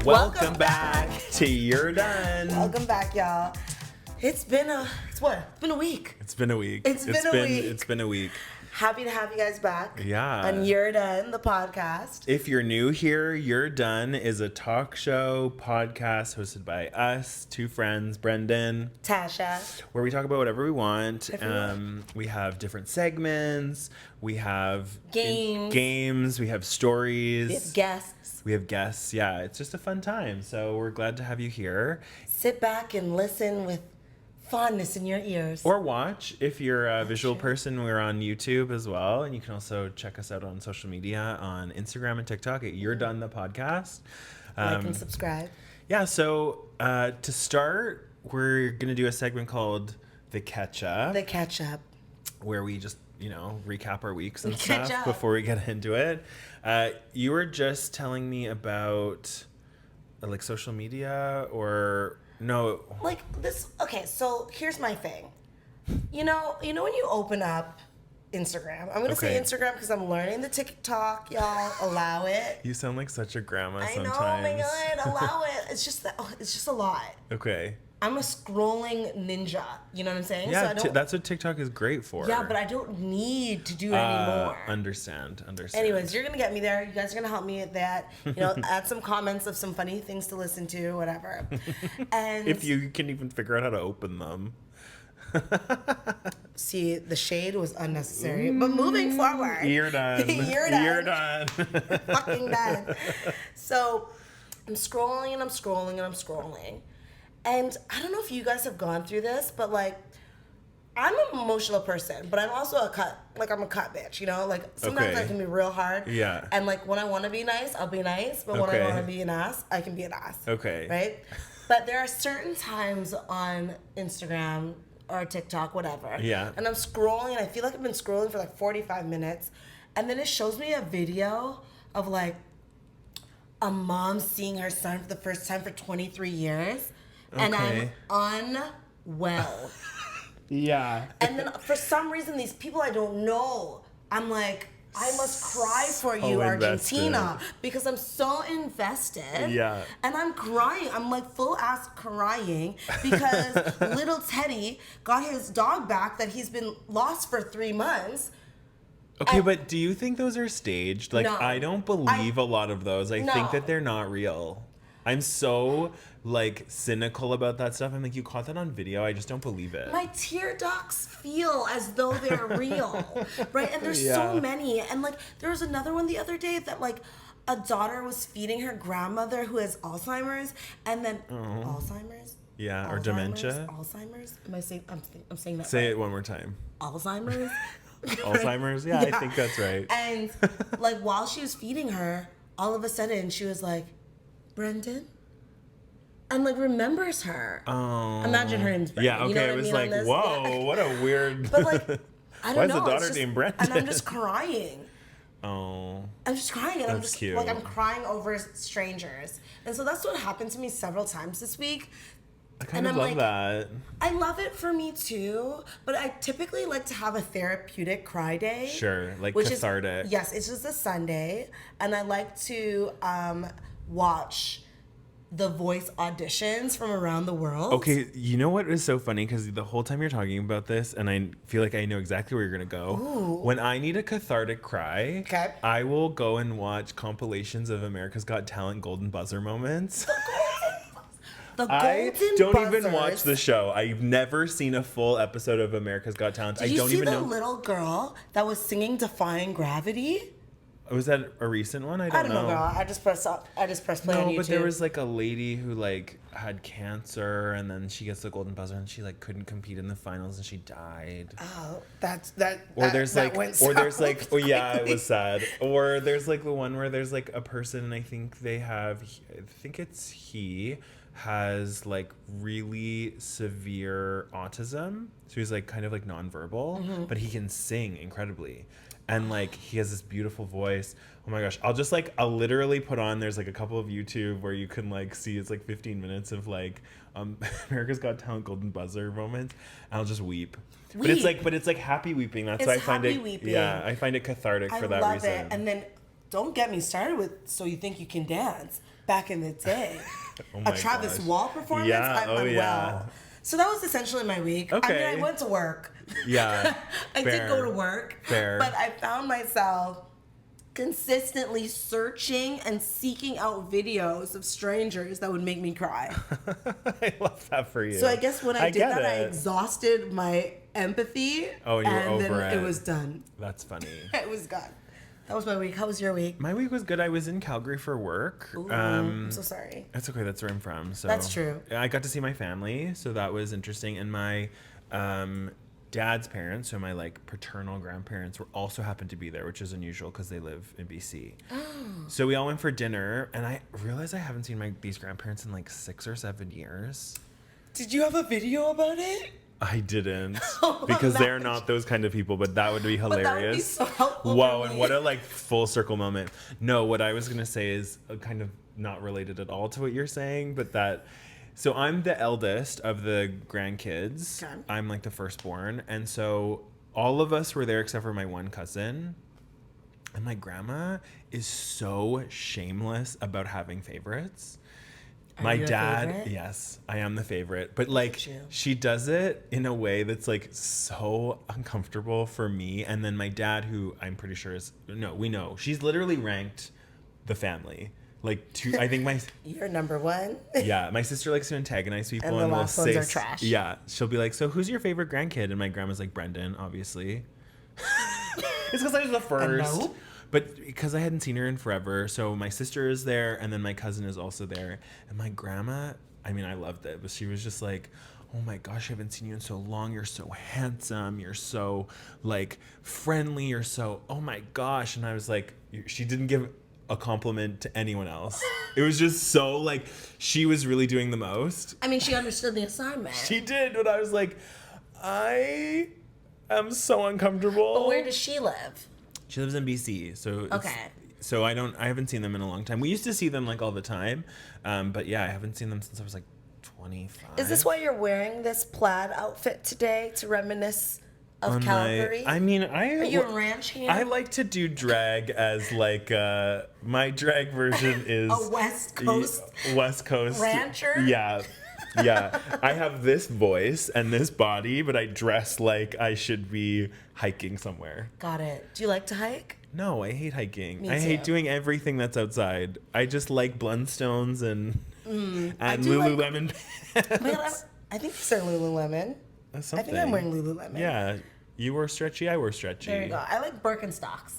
Welcome back to URDONE. Welcome back, y'all. It's been a week. It's been a week. It's been a week. Happy to have you guys back. Yeah. On URDONE, the podcast. If you're new here, URDONE is a talk show podcast hosted by us, two friends, Brendan, Tasha, where we talk about whatever we want. We have different segments. We have games. We have stories. We have guests. Yeah, it's just a fun time. So we're glad to have you here. Sit back and listen with fondness in your ears. Or watch. If you're a visual person, we're on YouTube as well. And you can also check us out on social media on Instagram and TikTok at URDONE the podcast. Like and subscribe. Yeah, so to start, we're going to do a segment called The KETCHUP. The KETCHUP. Where we just, recap our weeks and stuff before we get into it. You were just telling me about social media or... No. Like this. Okay, so here's my thing. You know when you open up Instagram. I'm gonna say Instagram because I'm learning the TikTok. Y'all allow it. You sound like such a grandma sometimes. I know. Oh my god, allow it. It's just a lot. Okay. I'm a scrolling ninja. You know what I'm saying? Yeah, so that's what TikTok is great for. Yeah, but I don't need to do it anymore. Understand. Anyways, you're going to get me there. You guys are going to help me at that. Add some comments of some funny things to listen to, whatever. And if you can even figure out how to open them. See, the shade was unnecessary. But moving forward. You're done. You're done. Fucking done. So I'm scrolling and I'm scrolling and I'm scrolling. And I don't know if you guys have gone through this, but I'm an emotional person, but I'm also I'm a cut bitch, sometimes I can be real hard. Yeah. And when I want to be nice, I'll be nice, but when I want to be an ass, I can be an ass. Okay. Right? But there are certain times on Instagram or TikTok, whatever. Yeah. And I'm scrolling, and I feel like I've been scrolling for 45 minutes, and then it shows me a video of a mom seeing her son for the first time for 23 years. And I'm unwell. Yeah. And then for some reason, these people I don't know, I'm like, I must cry for you, Argentina, because I'm so invested. Yeah. And I'm crying. I'm full ass crying because little Teddy got his dog back that he's been lost for 3 months. Okay, but do you think those are staged? No. I don't believe a lot of those. I think that they're not real. I'm so cynical about that stuff. I'm you caught that on video. I just don't believe it. My tear ducts feel as though they're real, right? And there's so many. And there was another one the other day that a daughter was feeding her grandmother who has Alzheimer's, and then Alzheimer's. Yeah, or dementia. Alzheimer's. Am I saying? I'm saying that. Say right? it one more time. Alzheimer's. Alzheimer's. Yeah, I think that's right. And while she was feeding her, all of a sudden she was like, Brendan, and remembers her. Oh. Imagine her name's Brendan. Yeah, okay. You know it was whoa, what a weird. But I don't why know. Why is the daughter named Brendan? And I'm just crying. Oh. I'm just crying, and that's I'm just cute. I'm crying over strangers, and so that's what happened to me several times this week. I kind of love that. I love it for me too, but I typically like to have a therapeutic cry day. Sure, cathartic. Yes, it's just a Sunday, and I like to watch The Voice auditions from around the world. Okay, you know what is so funny? Because the whole time you're talking about this, and I feel like I know exactly where you're going to go. Ooh. When I need a cathartic cry, I will go and watch compilations of America's Got Talent Golden Buzzer moments. I don't even watch the show. I've never seen a full episode of America's Got Talent. Did you see the little girl that was singing Defying Gravity? Was that a recent one? I don't know, girl. I just pressed play on YouTube. No, but there was a lady who had cancer, and then she gets the golden buzzer, and she couldn't compete in the finals, and she died. Oh, that's that. Or that, there's that went so oh yeah, it was sad. Or there's the one where there's a person, and I think he has really severe autism, so he's kind of nonverbal, but he can sing incredibly. And he has this beautiful voice. Oh my gosh. I'll literally put on, there's a couple of YouTube where you can see, it's 15 minutes of America's Got Talent Golden Buzzer moments. And I'll just weep. But it's happy weeping. That's why I find it. Weeping. Yeah, I find it cathartic for that reason. I love it. And then don't get me started with So You Think You Can Dance back in the day. Oh A my Travis gosh. Wall performance, Yeah, I'm oh, unwell. yeah. So that was essentially my week. I Okay. mean, I went to work. Yeah. I Fair. did go to work. Fair. But I found myself consistently searching and seeking out videos of strangers that would make me cry. I love that for you. So I guess when I did get that, I it. exhausted my empathy. Oh, you were and over then it. it was done. That's funny. It was gone. That was my week. How was your week? My week was good. I was in Calgary for work. Ooh, I'm so sorry. That's okay. That's where I'm from. So That's true. I got to see my family, so that was interesting. And my dad's parents, so my like paternal grandparents, were also happened to be there, which is unusual because they live in BC. Oh. So we all went for dinner, and I realized I haven't seen these grandparents in like 6 or 7 years. Did you have a video about it? I didn't, Oh, because that they're would- not those kind of people, but that would be hilarious. But that would be so helpful. Whoa, for and me. what a like full circle moment. No, what I was gonna say is kind of not related at all to what you're saying, but that. So I'm the eldest of the grandkids. Okay. I'm like the firstborn, and so all of us were there except for my one cousin. And my grandma is so shameless about having favorites. My you a dad, favorite? yes, I am the favorite. But like you. she does it in a way that's like so uncomfortable for me. And then my dad, who I'm pretty sure we know. She's literally ranked the family. Like I think You're number one. yeah, my sister likes to antagonize people And the will last ones say are trash. Yeah. She'll be like, so who's your favorite grandkid? And my grandma's like, Brendan, obviously. It's because I was the first. no. But because I hadn't seen her in forever, so my sister is there, and then my cousin is also there. And my grandma, I mean, I loved it, but she was just like, oh my gosh, I haven't seen you in so long. You're so handsome. You're so, like, friendly. You're so, oh my gosh. And I was like, she didn't give a compliment to anyone else. It was just so, like, she was really doing the most. I mean, she understood the assignment. She did, but I was like, I am so uncomfortable. But where does she live? She lives in BC, so Okay. So I haven't seen them in a long time. We used to see them like all the time, but yeah, I haven't seen them since I was like 25. Is this why you're wearing this plaid outfit today to reminisce of On Calgary? Are you a ranch hand? I like to do drag as like my drag version is A West Coast West Coast rancher? Yeah. Yeah, I have this voice and this body, but I dress like I should be hiking somewhere. Got it. Do you like to hike? No, I hate hiking. Me I hate too. doing everything that's outside. I just like Blundstones and do like- Lululemon pants. Man, I think these are Lululemon. That's I think I'm something. wearing Lululemon. Yeah, you wore stretchy, I wore stretchy. There you go. I like Birkenstocks.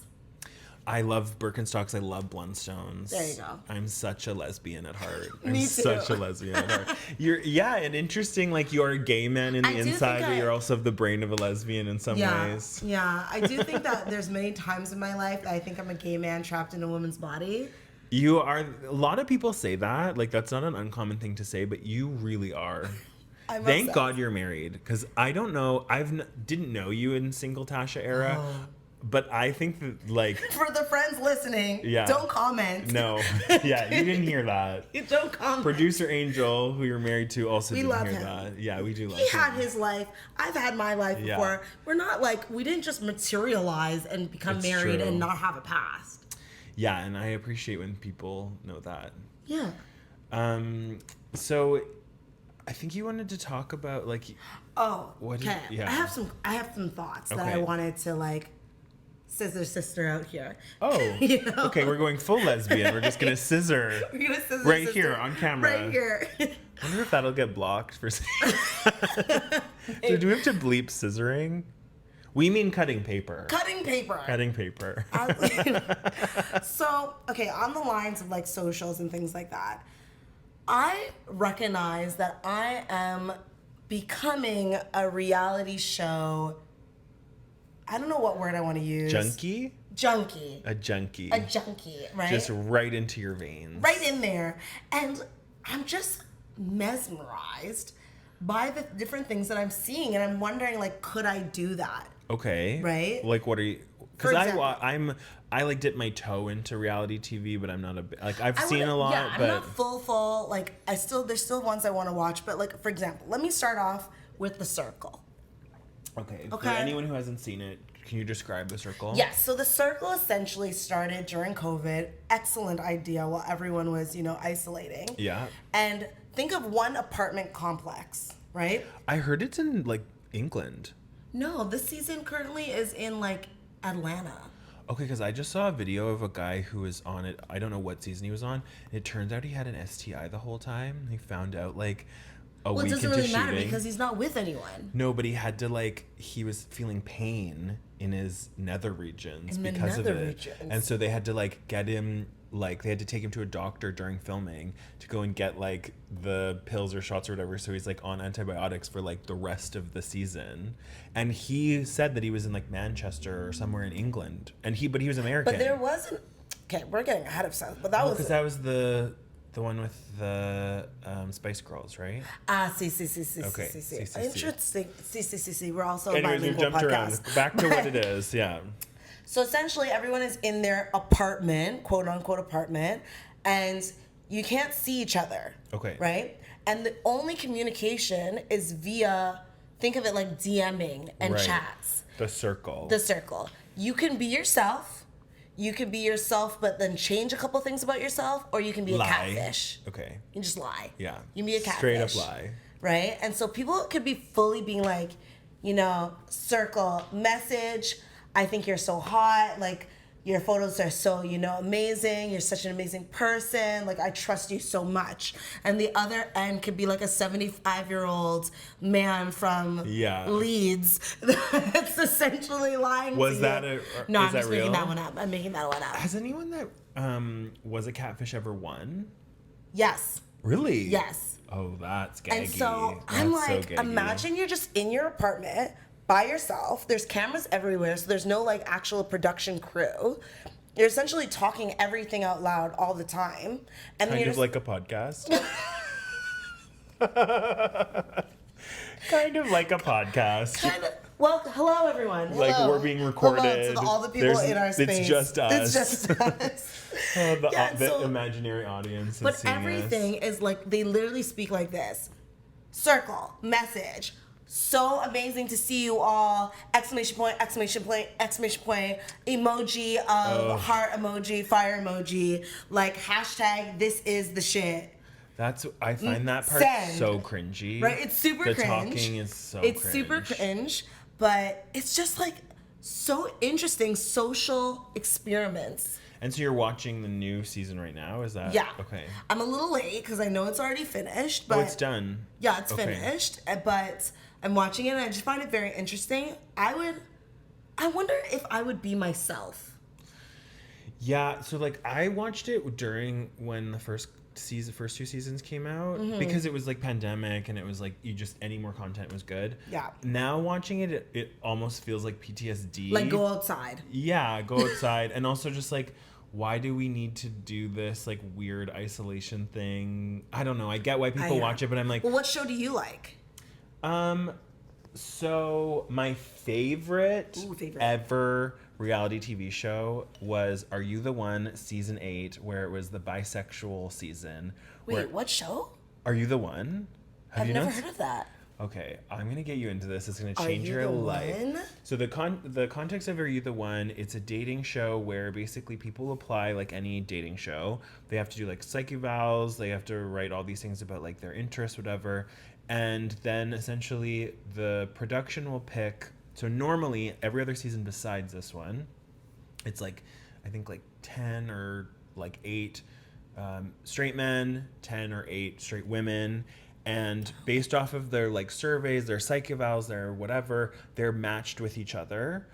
I love Birkenstocks. I love Blundstones. There you go. I'm such a lesbian at heart. Me I'm too. such a lesbian at heart. And interesting. Like you're a gay man in the I do inside, think but you're also the brain of a lesbian in some ways. Yeah. I do think that there's many times in my life that I think I'm a gay man trapped in a woman's body. You are. A lot of people say that. Like that's not an uncommon thing to say, but you really are. I'm Thank obsessed. God you're married, because I don't know. Didn't know you in single Tasha era, Oh. but I think that like For the friends listening, Yeah. don't comment. no, yeah, you didn't hear that. You don't comment. Producer Angel, who you're married to, also We didn't love hear him. that. Yeah, we do love He him. had his life. I've had my life Yeah. before. We're not like, we didn't just materialize and become It's married true. and not have a past. Yeah, and I appreciate when people know that. Yeah. So I think you wanted to talk about like Oh, What did- okay. yeah. I have some thoughts that I Okay. wanted to like sister out here. oh You know? okay, we're going full lesbian. We're just gonna scissor. We're gonna scissor Right sister here on camera. Right here. I wonder if that'll get blocked for. So do we have to bleep scissoring? We mean cutting paper. Cutting paper. Cutting paper. So, okay, on the lines of like socials and things like that, I recognize that I am becoming a reality show. I don't know what word I want to use. Junkie? Junkie. A junkie. A junkie, right? Just right into your veins. Right in there. And I'm just mesmerized by the different things that I'm seeing. And I'm wondering, like, could I do that? Okay. Right? Like, what are you? For Because example. I like dip my toe into reality TV, but I'm not like I've I seen wanna- a lot, Yeah, but I'm not full. Like, there's still ones I want to watch. But, like, for example, let me start off with The Circle. okay. For Okay. anyone who hasn't seen it, Can you describe the circle? Yes, so the circle essentially started during COVID. Excellent idea while everyone was, isolating. Yeah. And think of one apartment complex, right? I heard it's in like England. No, this season currently is in like Atlanta. Okay, because I just saw a video of a guy who was on it. I don't know what season he was on. It turns out he had an STI the whole time. He found out like a Well, it week doesn't into really matter shooting. because he's not with anyone. No, but he had to like he was feeling pain in his nether regions In the because of nether it. regions. And so they had to like get him like they had to take him to a doctor during filming to go and get like the pills or shots or whatever. So he's like on antibiotics for like the rest of the season. And he said that he was in like Manchester or somewhere in England. But he was American. But there wasn't. Okay, we're getting ahead of stuff. But that was because that was the one with the Spice Girls, right? See. Okay, see. Interesting. See. We're also a Anyways, we've bilingual jumped around. podcast. Back to what it is, yeah. So essentially, everyone is in their apartment, quote unquote apartment, and you can't see each other. Okay. Right? And the only communication is via, think of it like DMing and Right. chats. The circle. The circle. You can be yourself. You can be yourself, but then change a couple things about yourself, or you can be a catfish. Okay. You can just lie. Yeah. You can be a catfish. Straight up lie. Right? And so people could be fully being like, circle, message, I think you're so hot, like, your photos are so, amazing. You're such an amazing person. Like, I trust you so much. And the other end could be like a 75-year-old man from Leeds that's essentially lying Was to that you. a? No, is I'm that just real? making that one up. I'm making that one up. Has anyone that was a catfish ever won? Yes. Really? Yes. Oh, that's gaggy. And so I'm That's like, so gaggy. imagine you're just in your apartment by yourself. There's cameras everywhere, so there's no like actual production crew. You're essentially talking everything out loud all the time. And Kind you're of like a podcast. Kind of like a podcast. Well, hello everyone. Hello. Like we're being recorded. Hello to all the people in our space. It's just us. It's just us. The imaginary audience is But seeing everything is like, they literally speak like this. Circle, message. So amazing to see you all. Exclamation point, exclamation point, exclamation point. Emoji of heart emoji, fire emoji. Like hashtag this is the shit. I find that part Send. so cringy. Right? It's super cringe. The talking is so It's cringe. super cringe, but it's just like so interesting social experiments. And so you're watching the new season right now? Is that? Yeah. Okay. I'm a little late because I know it's already finished, but it's done. Yeah, it's Okay. finished, but I'm watching it and I just find it very interesting. I wonder if I would be myself. Yeah, so like I watched it during when the first two seasons came out because it was like pandemic and it was like any more content was good. Yeah. Now watching it almost feels like PTSD. Like go outside. Yeah, go outside and also just like why do we need to do this like weird isolation thing? I don't know. I get why people watch it, but I'm like, well, what show do you like? So my favorite ever reality TV show was Are You the One season 8, where it was the bisexual season. Wait, what show? Are You the One? I've never heard of that. Okay, I'm gonna get you into this. It's gonna Are change You your the life. One? So the context of Are You the One? It's a dating show where basically people apply like any dating show. They have to do like psych evals. They have to write all these things about like their interests, whatever. And then essentially the production will pick. So normally every other season besides this one, it's like I think like 10 or like 8 straight men, 10 or 8 straight women. And based off of their like surveys, their psych evals, their whatever, they're matched with each other,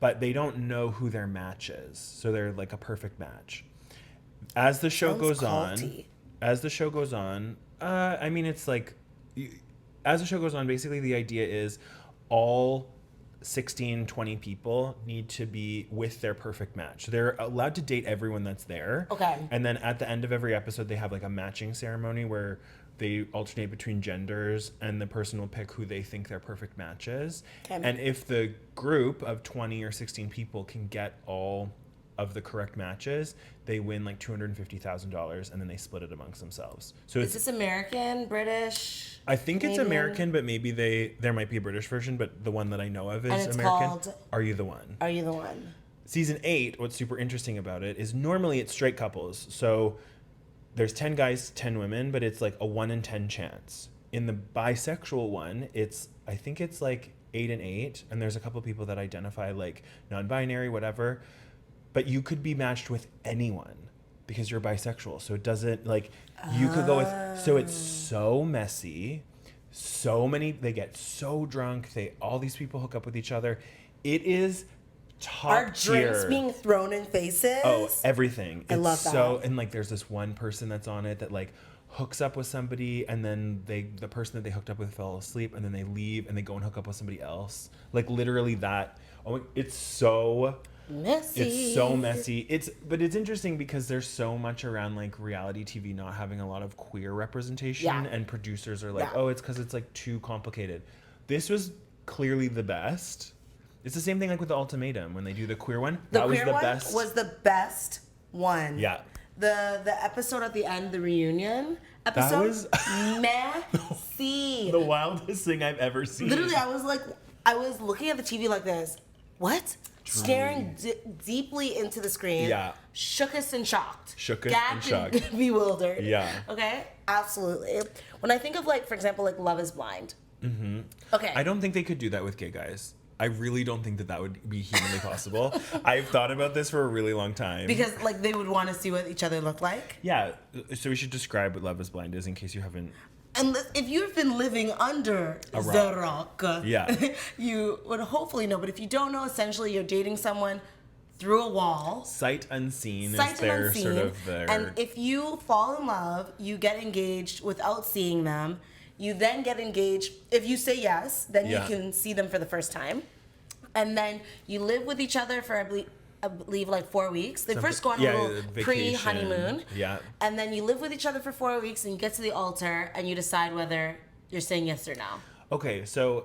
but they don't know who their match is. So they're like a perfect match. As the show goes on, I mean, it's like, as the show goes on, basically the idea is all 16, 20 people need to be with their perfect match. So they're allowed to date everyone that's there. Okay. And then at the end of every episode, they have like a matching ceremony where they alternate between genders and the person will pick who they think their perfect match is. Okay. And if the group of 20 or 16 people can get all of the correct matches, they win like $250,000 and then they split it amongst themselves. So Is this American, British? I think Canadian? it's American, but maybe there might be a British version, but the one that I know of is And it's American. called Are You the One? Are You the One? Season 8, what's super interesting about it is normally it's straight couples. So there's 10 guys, 10 women, but it's like a 1 in 10 chance. In the bisexual one, I think it's like 8 and 8, and there's a couple of people that identify like non-binary, whatever. But you could be matched with anyone because you're bisexual. So it doesn't like you could go with. So it's so messy. So many. They get so drunk. All these people hook up with each other. It is top Are tier. drinks being thrown in faces? Oh, everything. I love that. So and like there's this one person that's on it that like hooks up with somebody, and then the person that they hooked up with fell asleep, and then they leave and they go and hook up with somebody else. Like literally that. Oh, it's so messy. It's so messy. But it's interesting because there's so much around like reality TV not having a lot of queer representation, and producers are like, oh, it's because it's like too complicated. This was clearly the best. It's the same thing like with The Ultimatum when they do the queer one. The queer one was the best one. Yeah. The episode at the end, the reunion episode, was messy. The wildest thing I've ever seen. Literally, I was looking at the TV like this. What? Truly. Staring deeply into the screen. Yeah. Shookest and shocked. Shookest and Gagged shocked. bewildered. Yeah. Okay? Absolutely. When I think of like, for example, like Love is Blind. Mm-hmm. Okay. I don't think they could do that with gay guys. I really don't think that would be humanly possible. I've thought about this for a really long time. Because like they would want to see what each other look like. Yeah. So we should describe what Love is Blind is in case you haven't. And if you've been living under the rock, you would hopefully know. But if you don't know, essentially you're dating someone through a wall. Sight unseen is their sort of their... And if you fall in love, you get engaged without seeing them. You then get engaged. If you say yes, then you can see them for the first time. And then you live with each other for, I believe like 4 weeks. They first go on a little pre-honeymoon. Yeah. And then you live with each other for 4 weeks and you get to the altar and you decide whether you're saying yes or no. Okay, so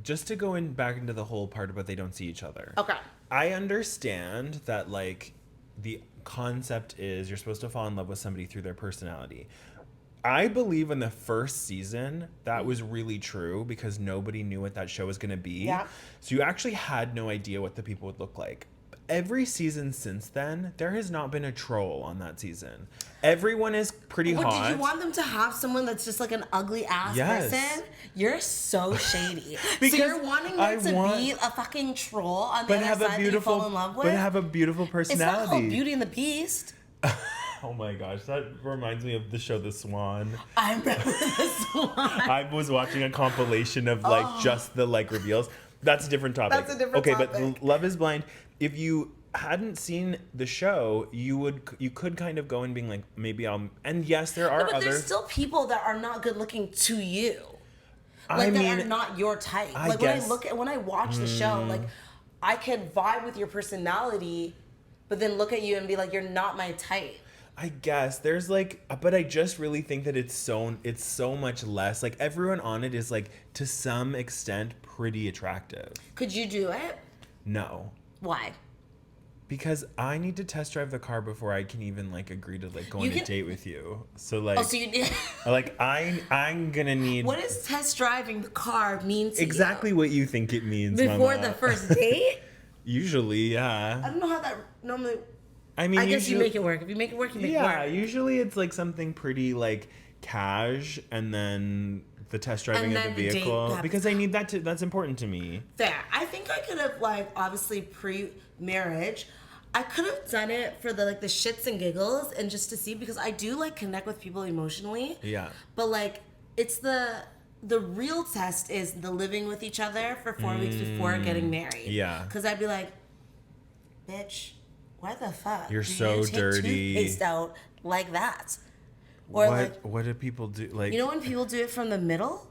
just to go back into the whole part about they don't see each other. Okay. I understand that like the concept is you're supposed to fall in love with somebody through their personality. I believe in the first season that was really true because nobody knew what that show was going to be. Yeah. So you actually had no idea what the people would look like. Every season since then, there has not been a troll on that season. Everyone is pretty hot. Did you want them to have someone that's just like an ugly ass person? You're so shady. Because so you're wanting them to be a fucking troll on the other side that you fall in love with? But have a beautiful personality. It's not called Beauty and the Beast. Oh my gosh, that reminds me of the show The Swan. I remember The Swan. I was watching a compilation of like just the like reveals. That's a different topic. That's a different topic. But Love is Blind, if you hadn't seen the show, you could kind of go and being like, maybe I'll, and yes, there are but there's still people that are not good looking to you. Like that are not your type. When I watch the show, like I can vibe with your personality, but then look at you and be like, you're not my type. I guess there's like, but I just really think that it's so much less. Like everyone on it is like to some extent pretty attractive. Could you do it? No. Why? Because I need to test drive the car before I can even like agree to like go on a date with you. So like, so you did. Like I'm gonna need. What does test driving the car mean to exactly you? What you think it means before Mama. The first date? Usually, yeah. I don't know how that normally. I mean, I guess you make it work. If you make it work, you make it work. Yeah, usually it's like something pretty like cash, and then the test driving of the vehicle because I need that to. That's important to me. Fair. I think I could have like obviously pre-marriage. I could have done it for the like the shits and giggles and just to see because I do like connect with people emotionally. Yeah. But like it's the real test is the living with each other for 4 weeks before getting married. Yeah. Because I'd be like, bitch, why the fuck? You're so dirty. Toothpaste out like that. Or what do people do? Like, you know when people do it from the middle?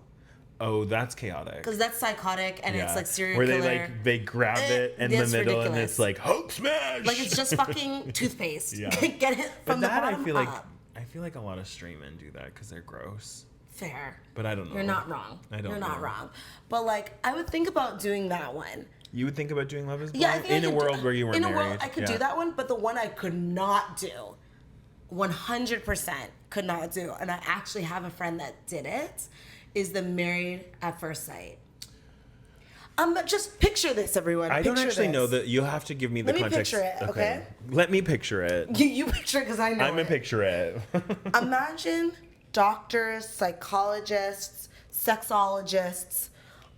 Oh, that's chaotic. Because that's psychotic and it's like serial where killer. Where they grab it in the middle ridiculous. And it's like Hulk smash. Like it's just fucking toothpaste. Yeah. Get it from the bottom up. I feel like a lot of straight men do that because they're gross. Fair. But I don't know. You're not wrong. I don't know. You're not wrong. But like I would think about doing that one. You would think about doing Love Is Blind Yeah, I think in a world where you weren't married. In a world, I could do that one, but the one I could not do, 100% could not do, and I actually have a friend that did it, is the Married at First Sight. Just picture this, everyone. I don't actually know that. You'll have to give me the context. Let me picture it, okay? Let me picture it. You picture it because I know I'm gonna picture it. Imagine doctors, psychologists, sexologists,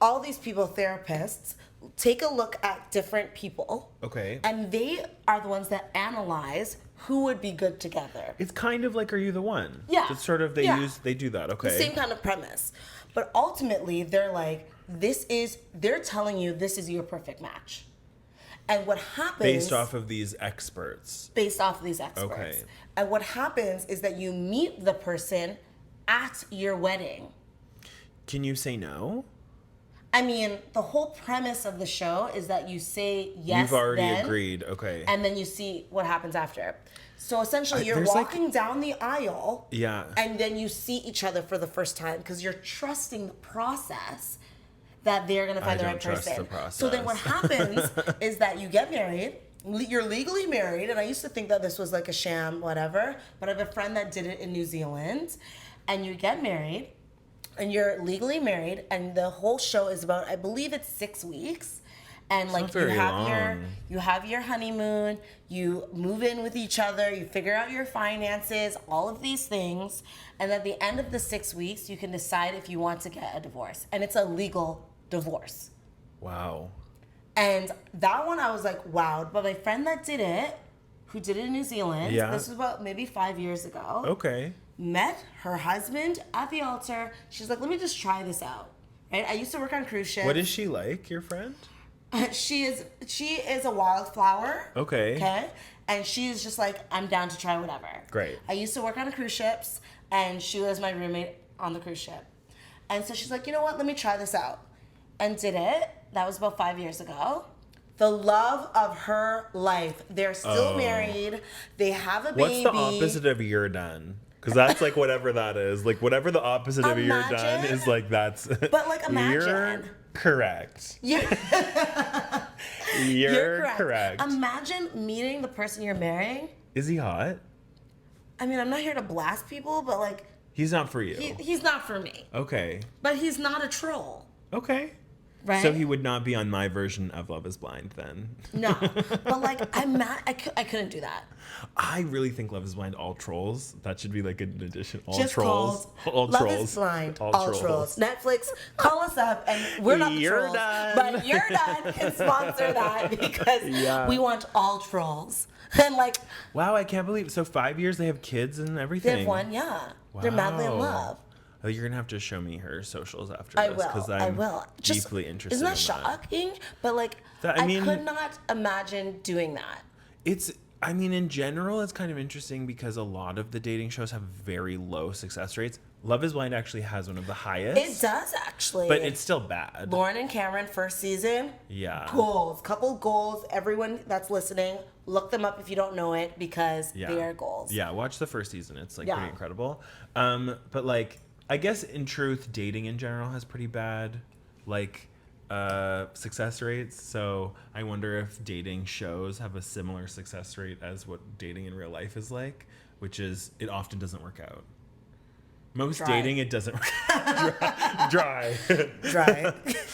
all these people, therapists, take a look at different people. Okay. And they are the ones that analyze who would be good together. It's kind of like Are You the One? Yeah. It's sort of, they do that, okay. The same kind of premise. But ultimately, they're like, they're telling you this is your perfect match. And what happens... Based off of these experts. Okay. And what happens is that you meet the person at your wedding. Can you say no? I mean, the whole premise of the show is that you say yes. You've already agreed, okay. And then you see what happens after. So essentially, you're walking down the aisle. Yeah. And then you see each other for the first time because you're trusting the process that they're going to find the right person. The process. So then what happens is that you get married. You're legally married. And I used to think that this was like a sham, whatever. But I have a friend that did it in New Zealand. And you get married. And you're legally married, and the whole show is about, I believe it's 6 weeks, and it's like you have your honeymoon, you move in with each other, you figure out your finances, all of these things, and at the end of the 6 weeks, you can decide if you want to get a divorce, and it's a legal divorce. Wow. And that one I was like, wow. But my friend that did it, who did it in New Zealand, this was about maybe 5 years ago. Okay. Met her husband at the altar. She's like, let me just try this out. Right? I used to work on cruise ships. What is she like, your friend? She is a wildflower. Okay. Okay. And she's just like, I'm down to try whatever. Great. I used to work on cruise ships, and she was my roommate on the cruise ship. And so she's like, you know what? Let me try this out. And did it. That was about 5 years ago. The love of her life. They're still married. They have a baby. What's the opposite of you're done? Because that's like whatever that is. Like whatever the opposite of you're done is, like that's... But like imagine. You're correct. Yeah. You're correct. Imagine meeting the person you're marrying. Is he hot? I mean, I'm not here to blast people, but like... He's not for you. He's not for me. Okay. But he's not a troll. Okay. Right? So he would not be on my version of Love Is Blind then. No. But like, I'm mad. I couldn't do that. I really think Love Is Blind, all trolls. That should be like an addition. All Just trolls. All Love trolls. Is Blind, all trolls. Netflix, call us up, and we're not the trolls. Done. But You're Done can sponsor that because we want all trolls. And like... Wow, I can't believe... So 5 years, they have kids and everything. They have one, yeah. Wow. They're madly in love. Oh, you're gonna have to show me her socials after this because I'm Just, deeply interested. Isn't that shocking? But like, I could not imagine doing that. I mean, in general, it's kind of interesting because a lot of the dating shows have very low success rates. Love Is Blind actually has one of the highest. It does actually, but it's still bad. Lauren and Cameron, first season. Yeah. Couple goals. Everyone that's listening, look them up if you don't know it because they are goals. Yeah, watch the first season. It's like pretty incredible. But like, I guess in truth, dating in general has pretty bad, like, success rates. So I wonder if dating shows have a similar success rate as what dating in real life is like, which is it often doesn't work out. Most dating, it doesn't work out. Dry.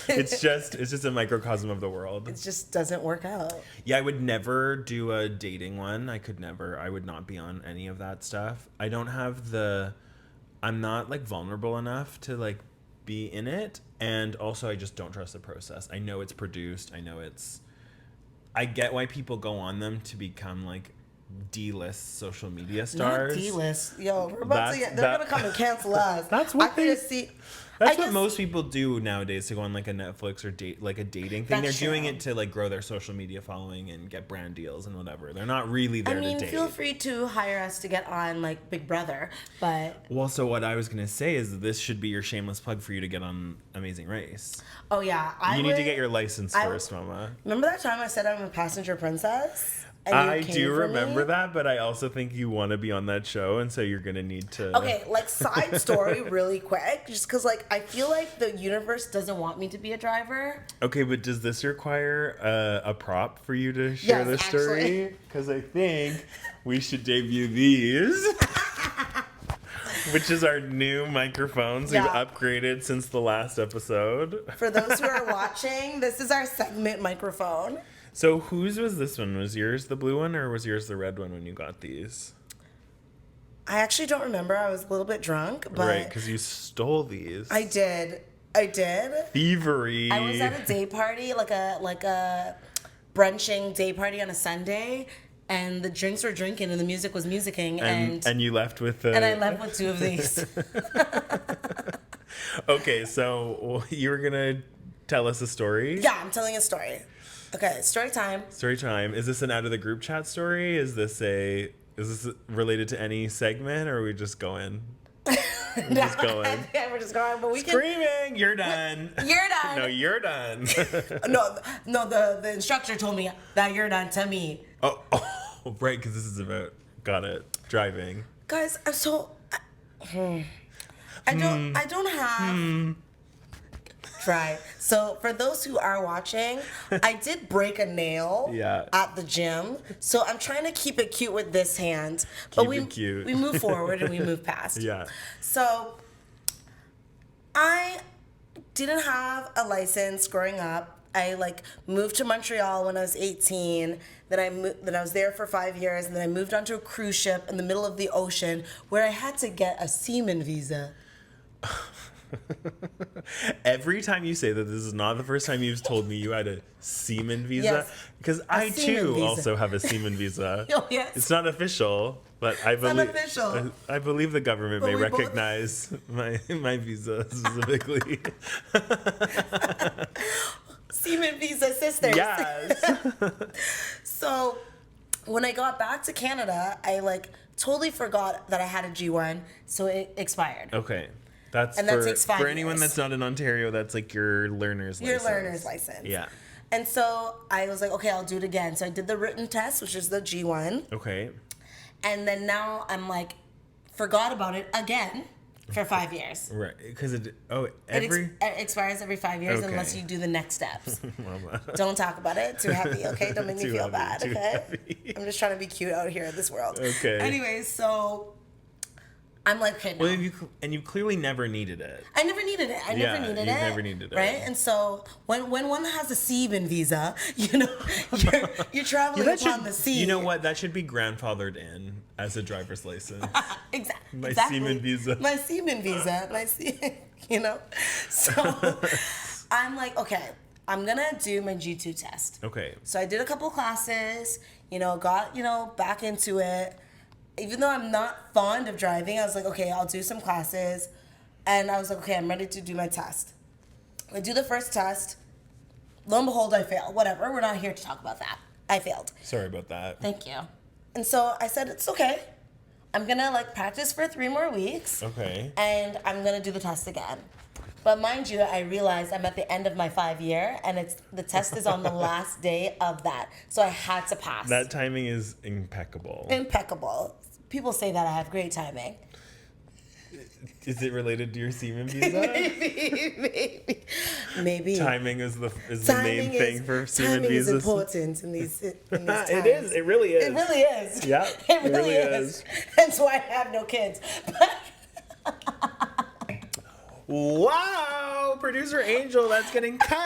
It's just a microcosm of the world. It just doesn't work out. Yeah, I would never do a dating one. I would not be on any of that stuff. I'm not like vulnerable enough to like be in it, and also I just don't trust the process. I know it's produced. I get why people go on them to become like D-list social media stars. Not D-list. Yo, they're gonna come and cancel us. That's what That's what most people do nowadays to go on like a Netflix or a dating thing. They're doing it to like grow their social media following and get brand deals and whatever. They're not really there to date. Feel free to hire us to get on like Big Brother, but... Well, so what I was going to say is that this should be your shameless plug for you to get on Amazing Race. Oh, yeah. You need to get your license first, Mama. Remember that time I said I'm a passenger princess? And you I came do for remember me. that, but I also think you want to be on that show, and so you're gonna need to. Okay, like side story really quick, just because like I feel like the universe doesn't want me to be a driver. Okay, but does this require a prop for you to share Yes, this actually. story? Because I think we should debut these. Which is our new microphones we've Yeah. upgraded since the last episode. For those who are watching, this is our segment microphone. So whose was this one? Was yours the blue one or was yours the red one when you got these? I actually don't remember. I was a little bit drunk, but Right, because you stole these. I did. Thievery. I was at a day party, like a brunching day party on a Sunday, and the drinks were drinking and the music was musicking, and you left with and I left with 2 of these. Okay, so you were gonna tell us a story. Yeah, I'm telling a story. Okay, story time. Story time. Is this an out of the group chat story? Is this related to any segment, or are we just going? Just going. Yeah, we're just going, but we can. Screaming! You're done. You're done. No, you're done. No. The instructor told me that you're done to me. oh, right, because this is about driving. Guys, I'm so. I don't have. Try. So for those who are watching, I did break a nail at the gym. So I'm trying to keep it cute with this hand. But Keep it cute. we move forward and we move past. Yeah. So I didn't have a license growing up. I moved to Montreal when I was 18. Then I was there for 5 years, and then I moved onto a cruise ship in the middle of the ocean where I had to get a seaman visa. Every time you say that, this is not the first time you've told me you had a seaman visa. Yes, Because I seaman too visa. also have a seaman visa. Oh, yes. It's not official, but I believe unofficial. I believe the government But may we both- recognize my visa specifically. Seaman visa sisters. Yes. So when I got back to Canada, I totally forgot that I had a G1, so it expired. Okay. That's And that takes 5 for anyone years. that's not in Ontario, that's like your learner's Your license. learner's license. Yeah. And so I was like, okay, I'll do it again. So I did the written test, which is the G1. Okay. And then now I'm forgot about it again for 5 years. Right. Because it It expires every 5 years Okay. unless you do the next steps. Mama. Don't talk about it. Too heavy, okay? Don't make me Too feel heavy, bad, too okay? heavy. I'm just trying to be cute out here in this world. Okay. Anyways, so I'm like, okay, no. Well, you clearly never needed it. I never needed it. I Yeah, never needed you it. never needed it. Right? And so when one has a seaman visa, you're traveling upon the sea. You know what? That should be grandfathered in as a driver's license. Exactly. My seaman visa. My seaman visa. So I'm like, okay, I'm gonna do my G2 test. Okay. So I did a couple classes, got, back into it. Even though I'm not fond of driving, I was like, okay, I'll do some classes. And I was like, okay, I'm ready to do my test. I do the first test. Lo and behold, I fail. Whatever, we're not here to talk about that. I failed. Sorry about that. Thank you. And so I said, it's okay. I'm gonna practice for 3 more weeks. Okay. And I'm gonna do the test again. But mind you, I realized I'm at the end of my 5 year, and the test is on the last day of that. So I had to pass. That timing is impeccable. Impeccable. People say that I have great timing. Is it related to your seaman visa? Maybe. Timing is the Timing main thing for seaman timing visas. is important in these times. It is. It really is. It really is. Yeah, It really is. That's why I have no kids. Wow, producer Angel, that's getting cut.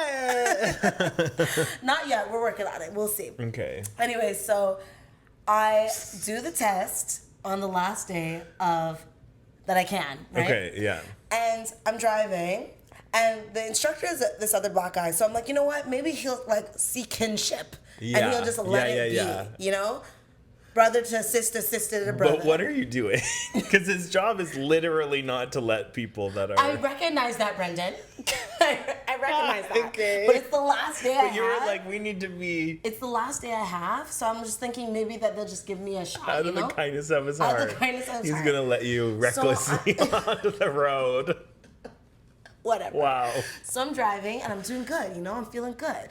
Not yet. We're working on it. We'll see. Okay. Anyway, so I do the test on the last day of that I can, right? Okay, yeah. And I'm driving, and the instructor is this other black guy. So I'm like, you know what? Maybe he'll see kinship, and Yeah. he'll just let it be. Brother to sister, sister to brother. But what are you doing? Because his job is literally not to let people that are. I recognize that, Brendan. I recognize that. Okay. But it's the last day I But you were have. like, we need to be It's the last day I have, so I'm just thinking maybe that they'll just give me a shot. out of the kindness of his Out heart. of the kindness of his He's heart. gonna let you recklessly onto the road. Whatever. Wow. So I'm driving and I'm doing good, I'm feeling good.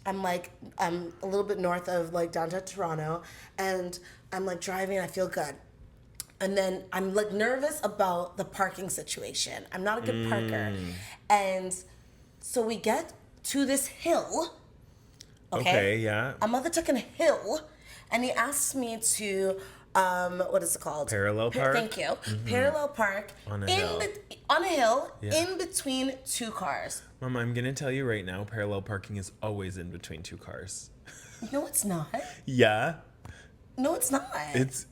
I'm like, I'm a little bit north of like downtown Toronto, and I'm like driving, I feel good. And then I'm like nervous about the parking situation. I'm not a good parker. And so we get to this hill. Okay, yeah. A mother took a hill, and he asked me to, what is it called? Parallel park? Thank you. Parallel park. On a hill. On a hill, Yeah. in between two cars. Mama, I'm going to tell you right now, parallel parking is always in between two cars. No, it's not. Yeah. No, it's not.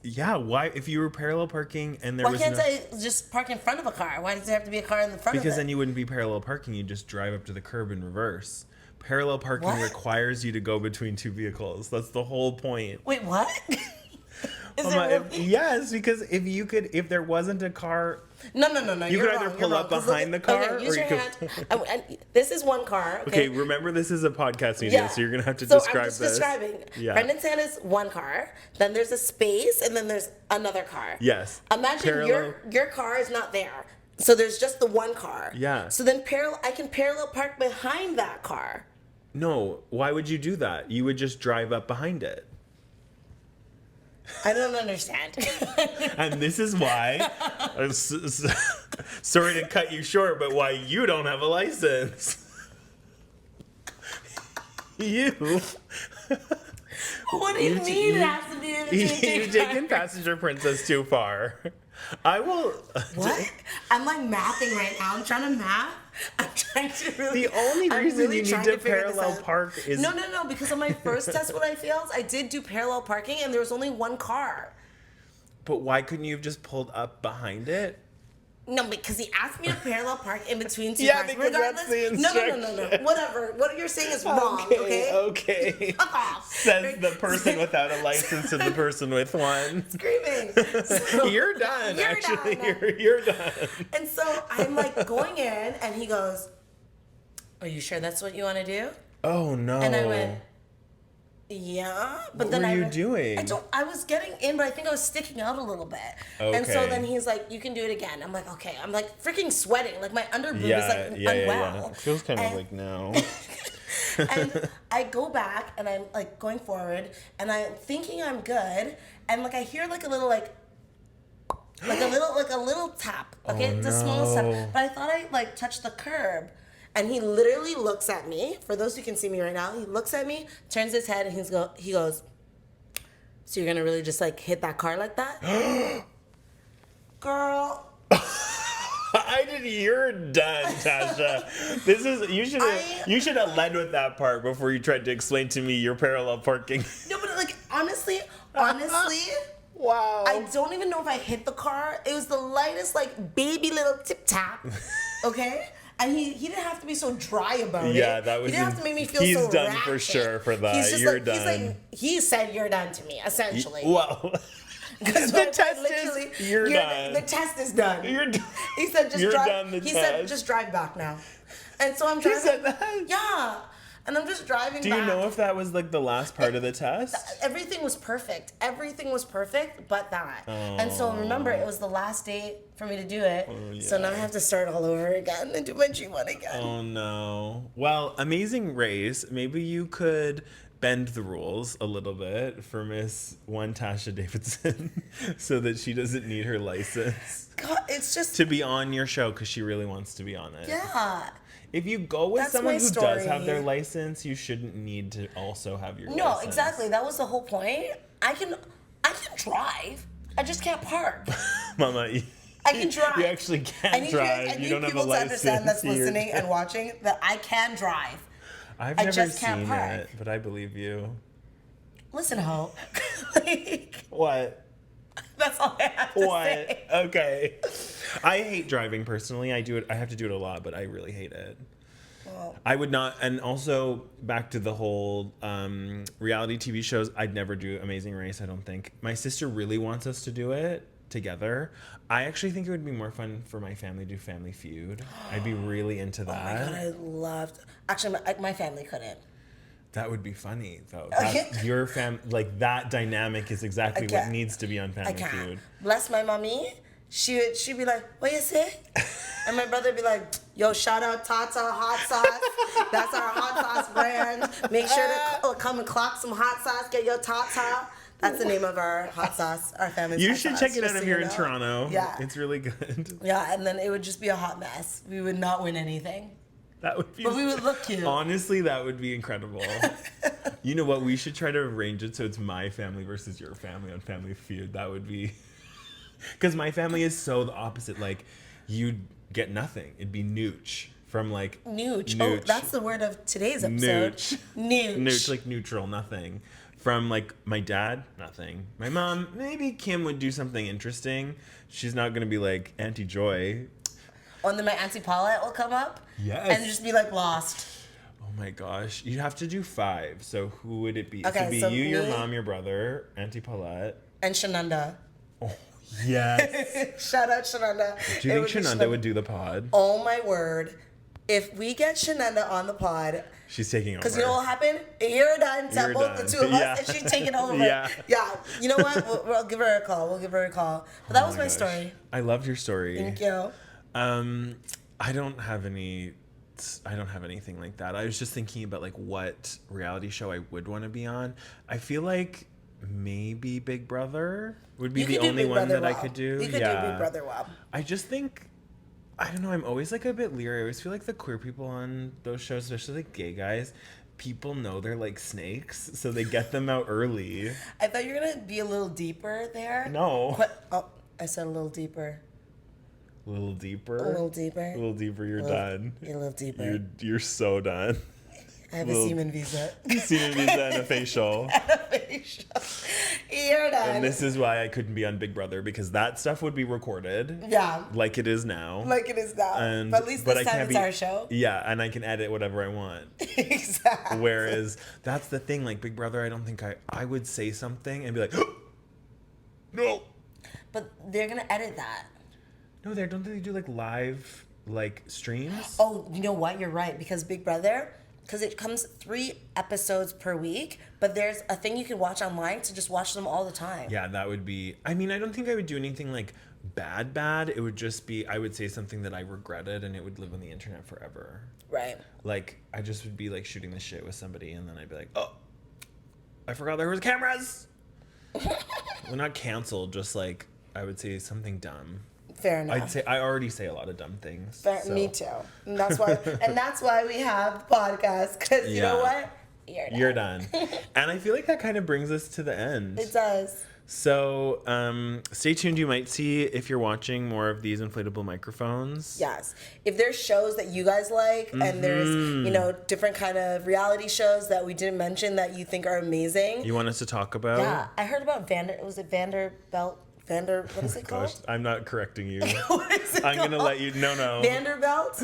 Yeah, why? If you were parallel parking and there Why was can't no... I just park in front of a car? Why does there have to be a car in the front of it? Because then you wouldn't be parallel parking. You'd just drive up to the curb and reverse. Parallel parking What? requires you to go between two vehicles. That's the whole point. Wait, what? Is Mama, it really? yes, because if there wasn't a car... No. You You're could either wrong, pull you're up wrong. 'Cause behind the car, use or your you hand. could... And this is one car. Okay, Okay. remember this is a podcast medium, so you're going to have to describe I'm just this. describing. Yeah. Brendan's hand is one car. Then there's a space, and then there's another car. Yes. Imagine your car is not there, so there's just the one car. Yeah. So then I can parallel park behind that car. No, why would you do that? You would just drive up behind it. I don't understand. And this is why, sorry to cut you short, but why you don't have a license. You. What do you mean it has to be in between two You've cars? taken Passenger Princess too far. I will. What? I'm like mathing right now. I'm trying to math. I'm trying to really. The only I'm reason really you need trying to figure this parallel out. park is No. Because on my first test when I failed, I did do parallel parking, and there was only one car. But why couldn't you have just pulled up behind it? No, because he asked me to parallel park in between two Yeah, cars. because that's the No. instruction. Whatever. What you're saying is wrong. Okay. Fuck off. Says the person without a license to the person with one. Screaming. So, You're done, You're actually. done. You're done. And so I'm like going in, and he goes, "Are you sure that's what you want to do?" Oh, no. And I went, "Yeah," but What then were I you went- doing? I was getting in, but I think I was sticking out a little bit. And so Okay. then he's like, "You can do it again." I'm like, "Okay." I'm like freaking sweating, like my underboob is like Yeah. unwell. It feels kind of And- like now. And I go back, and I'm like going forward, and I'm thinking I'm good, and like I hear like a little a little tap. Okay, Oh, it's the smallest no. tap. But I thought I like touched the curb. And he literally looks at me. For those who can see me right now, he looks at me, turns his head, and he goes, "So you're gonna really just like hit that car like that?" Girl. You're done, Tasha. You should have led with that part before you tried to explain to me your parallel parking. No, but like honestly, Wow. I don't even know if I hit the car. It was the lightest, like baby little tip tap. Okay? And he didn't have to be so dry about it. Yeah, that was. He didn't have to make me feel he's so done ratchet. for sure for that. He's just You're like, done. he said you're done to me, essentially. Well, Because the test is you're done. The test is done. You're done. He said just You're drive. done the he said test. just drive back now. And so I'm He driving. said that? Yeah. And I'm just driving Do back. you know if that was like the last part of the test? Everything was perfect. Everything was perfect but that. And so remember, it was the last day for me to do it. So now I have to start all over again and do my G1 again. Oh no. Well, Amazing Race, maybe you could bend the rules a little bit for Miss One Tasha Davidson so that she doesn't need her license God, it's just to be on your show because she really wants to be on it. yeah. If you go with That's someone my who story. does have their license, you shouldn't need to also have your No, license. exactly. That was the whole point. I can drive. I just can't park. Mama, I can drive. you actually can't drive. I need You don't have a people to license. understand that's You're- listening and watching that I can drive. I've I never just can't seen park. it, but I believe you. Listen, Ho. Like, What? that's all I have to What? say. Okay. I hate driving personally. I do it. I have to do it a lot, but I really hate it. Well, I would not. And also back to the whole reality TV shows. I'd never do Amazing Race. I don't think. My sister really wants us to do it together. I actually think it would be more fun for my family to do Family Feud. I'd be really into oh my that. God, I loved. Actually, my family couldn't. That would be funny though. That's your like that dynamic is exactly what can't. needs to be on I Family can't. Feud. Bless my mommy. She'd be like, "What you say?" And my brother would be like, yo, shout out Tata Hot Sauce. That's our hot sauce brand. Make sure to come and clock some hot sauce. Get your Tata. That's the name of our hot sauce, our family's You hot should sauce, check it just out so if you're you in know. Toronto. Yeah. It's really good. Yeah, and then it would just be a hot mess. We would not win anything. That would be. But we would look cute. Honestly, that would be incredible. You know what? We should try to arrange it so it's my family versus your family on Family Feud. That would be. Because my family is so the opposite. Like, you'd get nothing. It'd be nooch. From like. Nooch. Oh, that's the word of today's episode. Nooch. Nooch. Nooch, like neutral, nothing. From like my dad, nothing. My mom, maybe Kim would do something interesting. She's not gonna be like Auntie Joy. Oh, and then my Auntie Paulette will come up. Yes. And just be like lost. Oh my gosh. You'd have to do 5. So who would it be? Okay, It'd be so you, your me- mom, your brother, Auntie Paulette. And Shananda. Oh, yes. Shout out Shananda. Do you It think would be Shananda would do the pod? Oh my word. If we get Shananda on the pod, She's taking over. because you know what will happen? You're done. Tell You're both done. the two of Yeah. us, and she's taking over. Yeah. Yeah. You know what? We'll give her a call. But that Oh was my gosh. story. I loved your story. Thank you. I don't have anything like that. I was just thinking about like what reality show I would want to be on. I feel like maybe Big Brother would be You the could do only Big one Brother that I well. could do. You could do Big Brother well. I just think, I don't know, I'm always like a bit leery. I always feel like the queer people on those shows, especially like gay guys, people know they're like snakes, so they get them out early. I thought you were gonna be a little deeper there. No. Oh, I said a little deeper. A little deeper. A little deeper. A little deeper, you're done. A little deeper. You're so done. I have little- a semen visa. Semen visa and a facial. You're done. And this is why I couldn't be on Big Brother, because that stuff would be recorded. Yeah. Like it is now. Like it is now. And, but at least but this I time can't it's be- our show. Yeah, and I can edit whatever I want. Exactly. Whereas that's the thing, like Big Brother, I don't think I would say something and be like, no. But they're gonna edit that. No, don't they do like live like streams? Oh, you know what? You're right. Because Big Brother, because it comes 3 episodes per week, but there's a thing you can watch online to just watch them all the time. Yeah, that would be, I mean, I don't think I would do anything like bad. It would just be, I would say something that I regretted and it would live on the internet forever. Right. Like, I just would be like shooting the shit with somebody and then I'd be like, oh, I forgot there was cameras. Well, not canceled, just like, I would say something dumb. Fair enough. I'd say, I already say a lot of dumb things. Fair, so. Me too. And that's why we have the podcast. Because you know what? You're done. And I feel like that kind of brings us to the end. It does. So stay tuned. You might see, if you're watching, more of these inflatable microphones. Yes. If there's shows that you guys like and there's, different kind of reality shows that we didn't mention that you think are amazing. You want us to talk about? Yeah. I heard about Vanderbilt. What is it called? Gosh, I'm not correcting you. What is it I'm called? going to let you, no. Vanderbilt?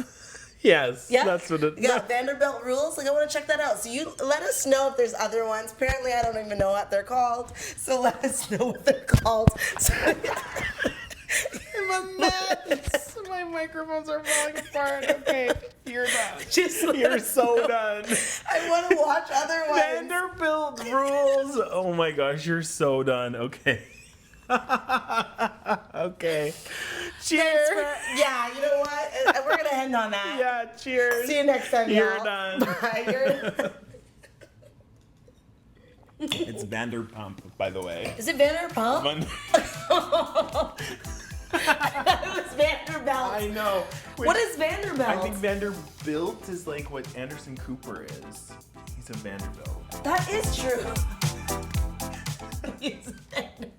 Yes. Yeah. That's what it Yeah, Vanderbilt Rules. Like, I want to check that out. So you let us know if there's other ones. Apparently, I don't even know what they're called. So let us know what they're called. So, I'm a mess. My microphones are falling apart. Okay, you're done. Just You're so done. I want to watch other ones. Vanderbilt Rules. Oh my gosh, you're so done. Okay. Okay. Cheers. Yeah, you know what? We're going to end on that. Yeah, cheers. See you next time, You're y'all. done. Bye. It's Vanderpump, by the way. Is it Vanderpump? I thought it was Vanderbilt. I know. What is Vanderbilt? I think Vanderbilt is like what Anderson Cooper is. He's a Vanderbilt. That is true. He's Vanderbilt.